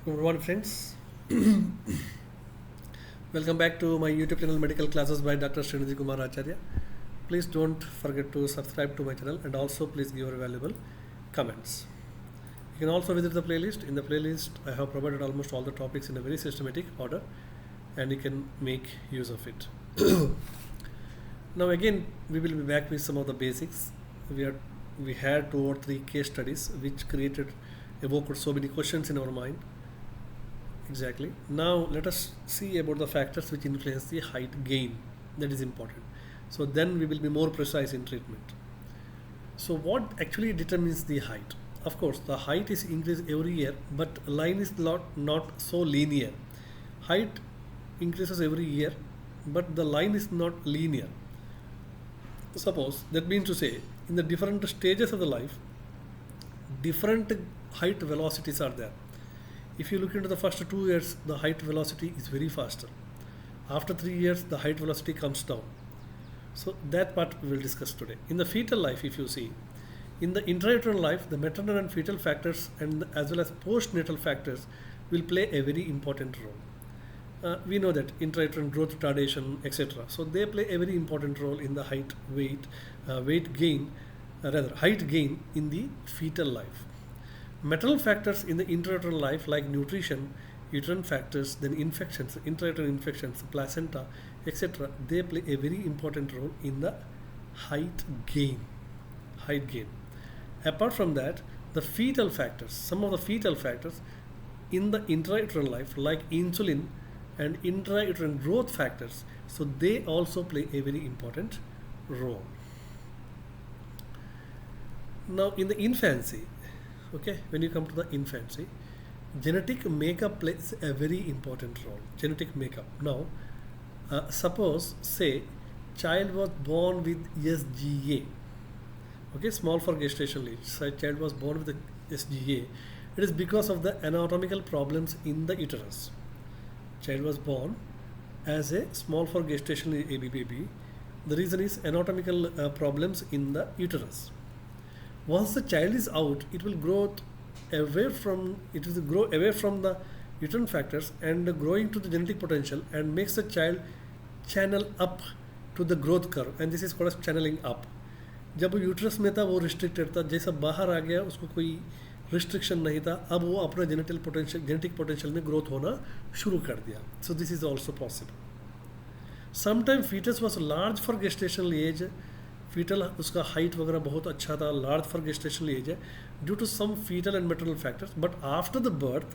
Good morning, friends. Welcome back to my YouTube channel Medical Classes by Dr. Srinidhi Kumar Acharya. Please don't forget to subscribe to my channel and also please give your valuable comments. You can also visit the playlist. In the playlist, I have provided almost all the topics in a very systematic order and you can make use of it. Now again, we will be back with some of the basics. We had 2 or 3 case studies which evoked so many questions in our mind. Exactly. Now let us see about the factors which influence the height gain. That is important. So then we will be more precise in treatment. So what actually determines the height? Of course, the height is increased every year, but line is not so linear. Height increases every year, but the line is not linear. Suppose that means to say, in the different stages of the life, different height velocities are there. If you look into the first 2 years, the height velocity is very faster. After 3 years, the height velocity comes down. So that part we will discuss today. In the fetal life, if you see, in the intrauterine life, the maternal and fetal factors and as well as postnatal factors will play a very important role. We know that intrauterine growth retardation, etc. So they play a very important role in the height gain in the fetal life. Maternal factors in the intrauterine life like nutrition, uterine factors, then infections, intrauterine infections, placenta, etc. They play a very important role in the height gain. Apart from that, the fetal factors, some of the fetal factors in the intrauterine life like insulin and intrauterine growth factors, so they also play a very important role. Now in the infancy, okay, when you come to the infancy, genetic makeup plays a very important role. Genetic makeup. Now, suppose say child was born with SGA, okay, small for gestational age. So child was born with the SGA. It is because of the anatomical problems in the uterus. Child was born as a small for gestational age baby. The reason is anatomical problems in the uterus. Once the child is out, it will grow away from the uterine factors and growing to the genetic potential and makes the child channel up to the growth curve, and this is called as channeling up. जब वो uterus में था वो restricted था, जैसा बाहर आ गया उसको कोई रिस्ट्रिक्शन नहीं था, अब वो अपना जेनेटिक पोटेंशियल में ग्रोथ होना शुरू कर दिया. So this is also possible. Sometime foetus was large for gestational age. Foetal उसका हाइट वगैरह बहुत अच्छा था, लार्ज फॉर गेस्टेशनल एज है due to some foetal and maternal factors. But after the birth,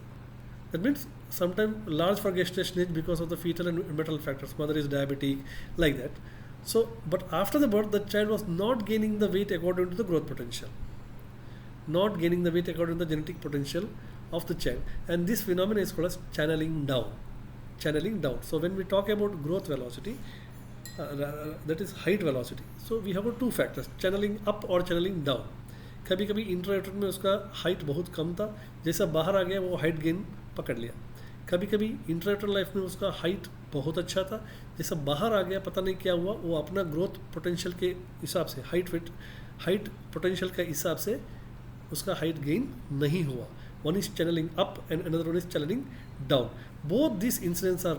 that means sometime large for gestation age because of the fetal and maternal factors, mother is diabetic, like that. So but after the birth the child was not gaining the weight according to the growth potential, not gaining the weight according to the genetic potential of the child, and this phenomenon is called as channeling down. So when we talk about growth velocity, that is height velocity, so we have got 2 factors, channeling up or channeling down. कभी कभी इंट्रायूटरन में उसका height बहुत कम था, जैसा बाहर आ गया वो हाइट गेन पकड़ लिया. कभी कभी इंट्रायूटरन लाइफ में उसका हाइट बहुत अच्छा था, जैसा बाहर आ गया पता नहीं क्या हुआ, वो अपना ग्रोथ पोटेंशियल के हिसाब से हाइट पोटेंशियल के हिसाब से उसका हाइट गेन नहीं हुआ. One is channelling up and another one is channelling down. Both this incidents are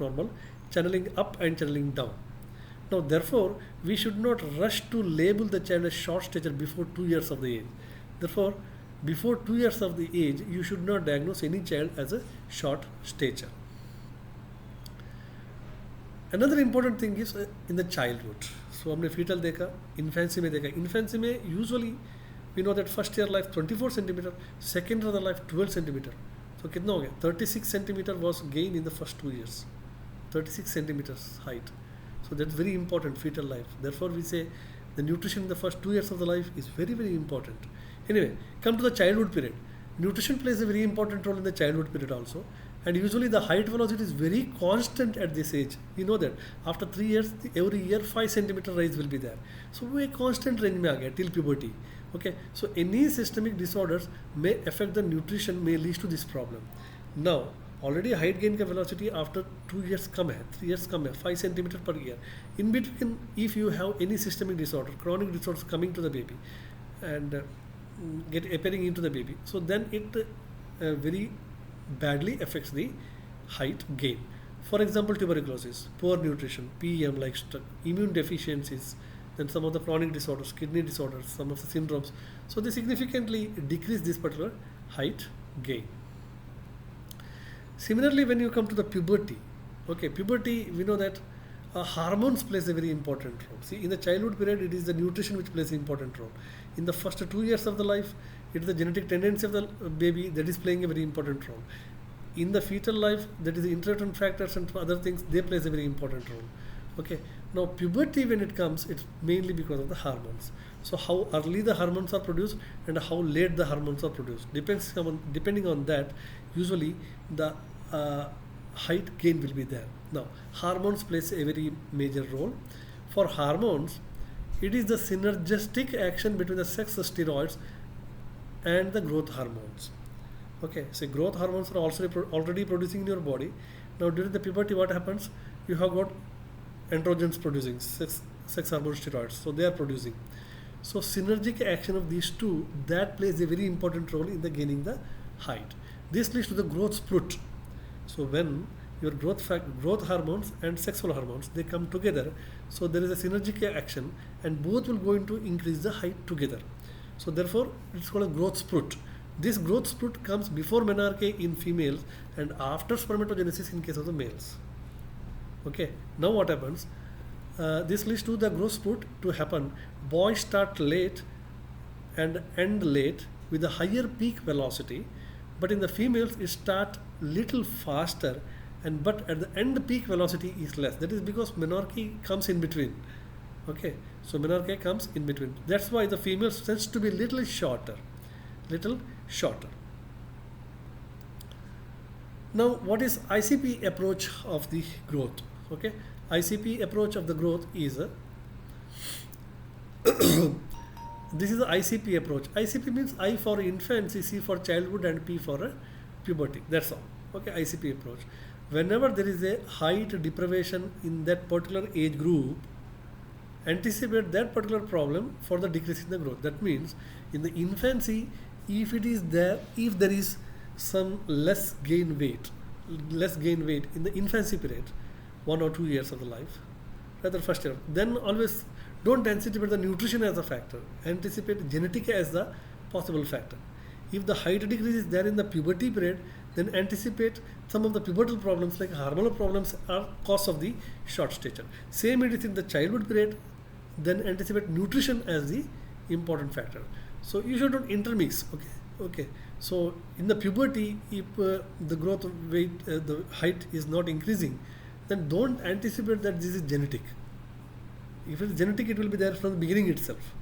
normal, channeling up and channeling down. Now therefore we should not rush to label the child as short stature before 2 years of the age. Therefore before 2 years of the age you should not diagnose any child as a short stature. Another important thing is in the childhood. So हमने fetal देखा, infancy में देखा. Infancy में usually we know that first year life 24 centimeter, second year life 12 centimeter. So कितना हो गया? 36 centimeter was gained in the first 2 years. 36 centimeters height. So that's very important, fetal life. Therefore we say the nutrition in the first 2 years of the life is very, very important. Anyway, come to the childhood period. Nutrition plays a very important role in the childhood period also. And usually the height velocity is very constant at this age. We know that after 3 years, every year 5 centimeter rise will be there. So we constant range में आ गया till puberty. Okay. So any systemic disorders may affect the nutrition, may lead to this problem. Now, already height gain का velocity after 2 years कम है, 3 years कम है, 5 centimeter per year. In between, if you have any systemic disorder, chronic disorders coming to the baby, and get appearing into the baby. So then it very badly affects the height gain. For example, tuberculosis, poor nutrition, PEM like immune deficiencies, then some of the chronic disorders, kidney disorders, some of the syndromes. So they significantly decrease this particular height gain. Similarly, when you come to the puberty, okay, puberty, we know that hormones plays a very important role. See, in the childhood period, it is the nutrition which plays an important role. In the first 2 years of the life, it is the genetic tendency of the baby that is playing a very important role. In the fetal life, that is the intrauterine factors and other things, they plays a very important role. Okay. Now puberty, when it comes, it's mainly because of the hormones. So how early the hormones are produced and how late the hormones are produced depending on that. Usually the height gain will be there. Now hormones plays a very major role. For hormones, it is the synergistic action between the sex steroids and the growth hormones. Okay, so growth hormones are also already producing in your body. Now during the puberty, what happens? You have got androgens producing, sex hormone steroids, so they are producing. So synergic action of these two, that plays a very important role in the gaining the height. This leads to the growth spurt. So when your growth hormones and sexual hormones, they come together, so there is a synergic action and both will going to increase the height together. So therefore it's called a growth spurt. This growth spurt comes before menarche in females and after spermatogenesis in case of the males. Okay, now what happens? This leads to the growth spurt to happen. Boys start late and end late with a higher peak velocity, but in the females it start little faster, but at the end peak velocity is less. That is because menarche comes in between. Okay, so menarche comes in between. That's why the females tends to be little shorter. Now, what is ICP approach of the growth? Okay, ICP approach of the growth is this is the ICP approach. ICP means I for infancy, C for childhood, and P for puberty. That's all. Okay, ICP approach. Whenever there is a height deprivation in that particular age group, anticipate that particular problem for the decrease in the growth. That means in the infancy, if there is some less gain weight in the infancy period, 1 or 2 years of the life, rather first year, then always don't anticipate the nutrition as a factor. Anticipate genetic as the possible factor. If the height decrease is there in the puberty period, then anticipate some of the pubertal problems like hormonal problems are cause of the short stature. Same it is in the childhood period, then anticipate nutrition as the important factor. So you should not intermix. Okay. So in the puberty, if the growth weight, the height is not increasing, then don't anticipate that this is genetic. If it is genetic, it will be there from the beginning itself.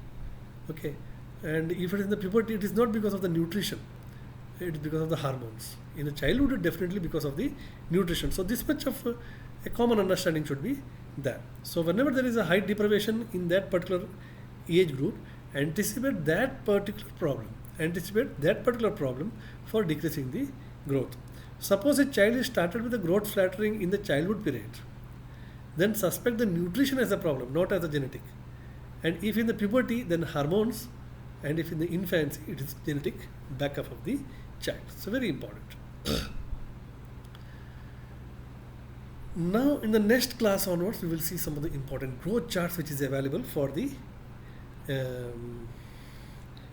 Okay. And if it is in the puberty, it is not because of the nutrition. It is because of the hormones. In the childhood, it definitely because of the nutrition. So this much of a common understanding should be there. So whenever there is a height deprivation in that particular age group, anticipate that particular problem for decreasing the growth. Suppose a child is started with the growth flattering in the childhood period, then suspect the nutrition as a problem, not as a genetic. And if in the puberty, then hormones, and if in the infancy, it is genetic backup of the child. So very important. Now in the next class onwards, we will see some of the important growth charts which is available for the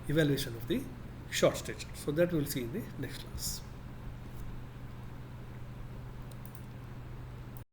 evaluation of the short stature. So that we will see in the next class.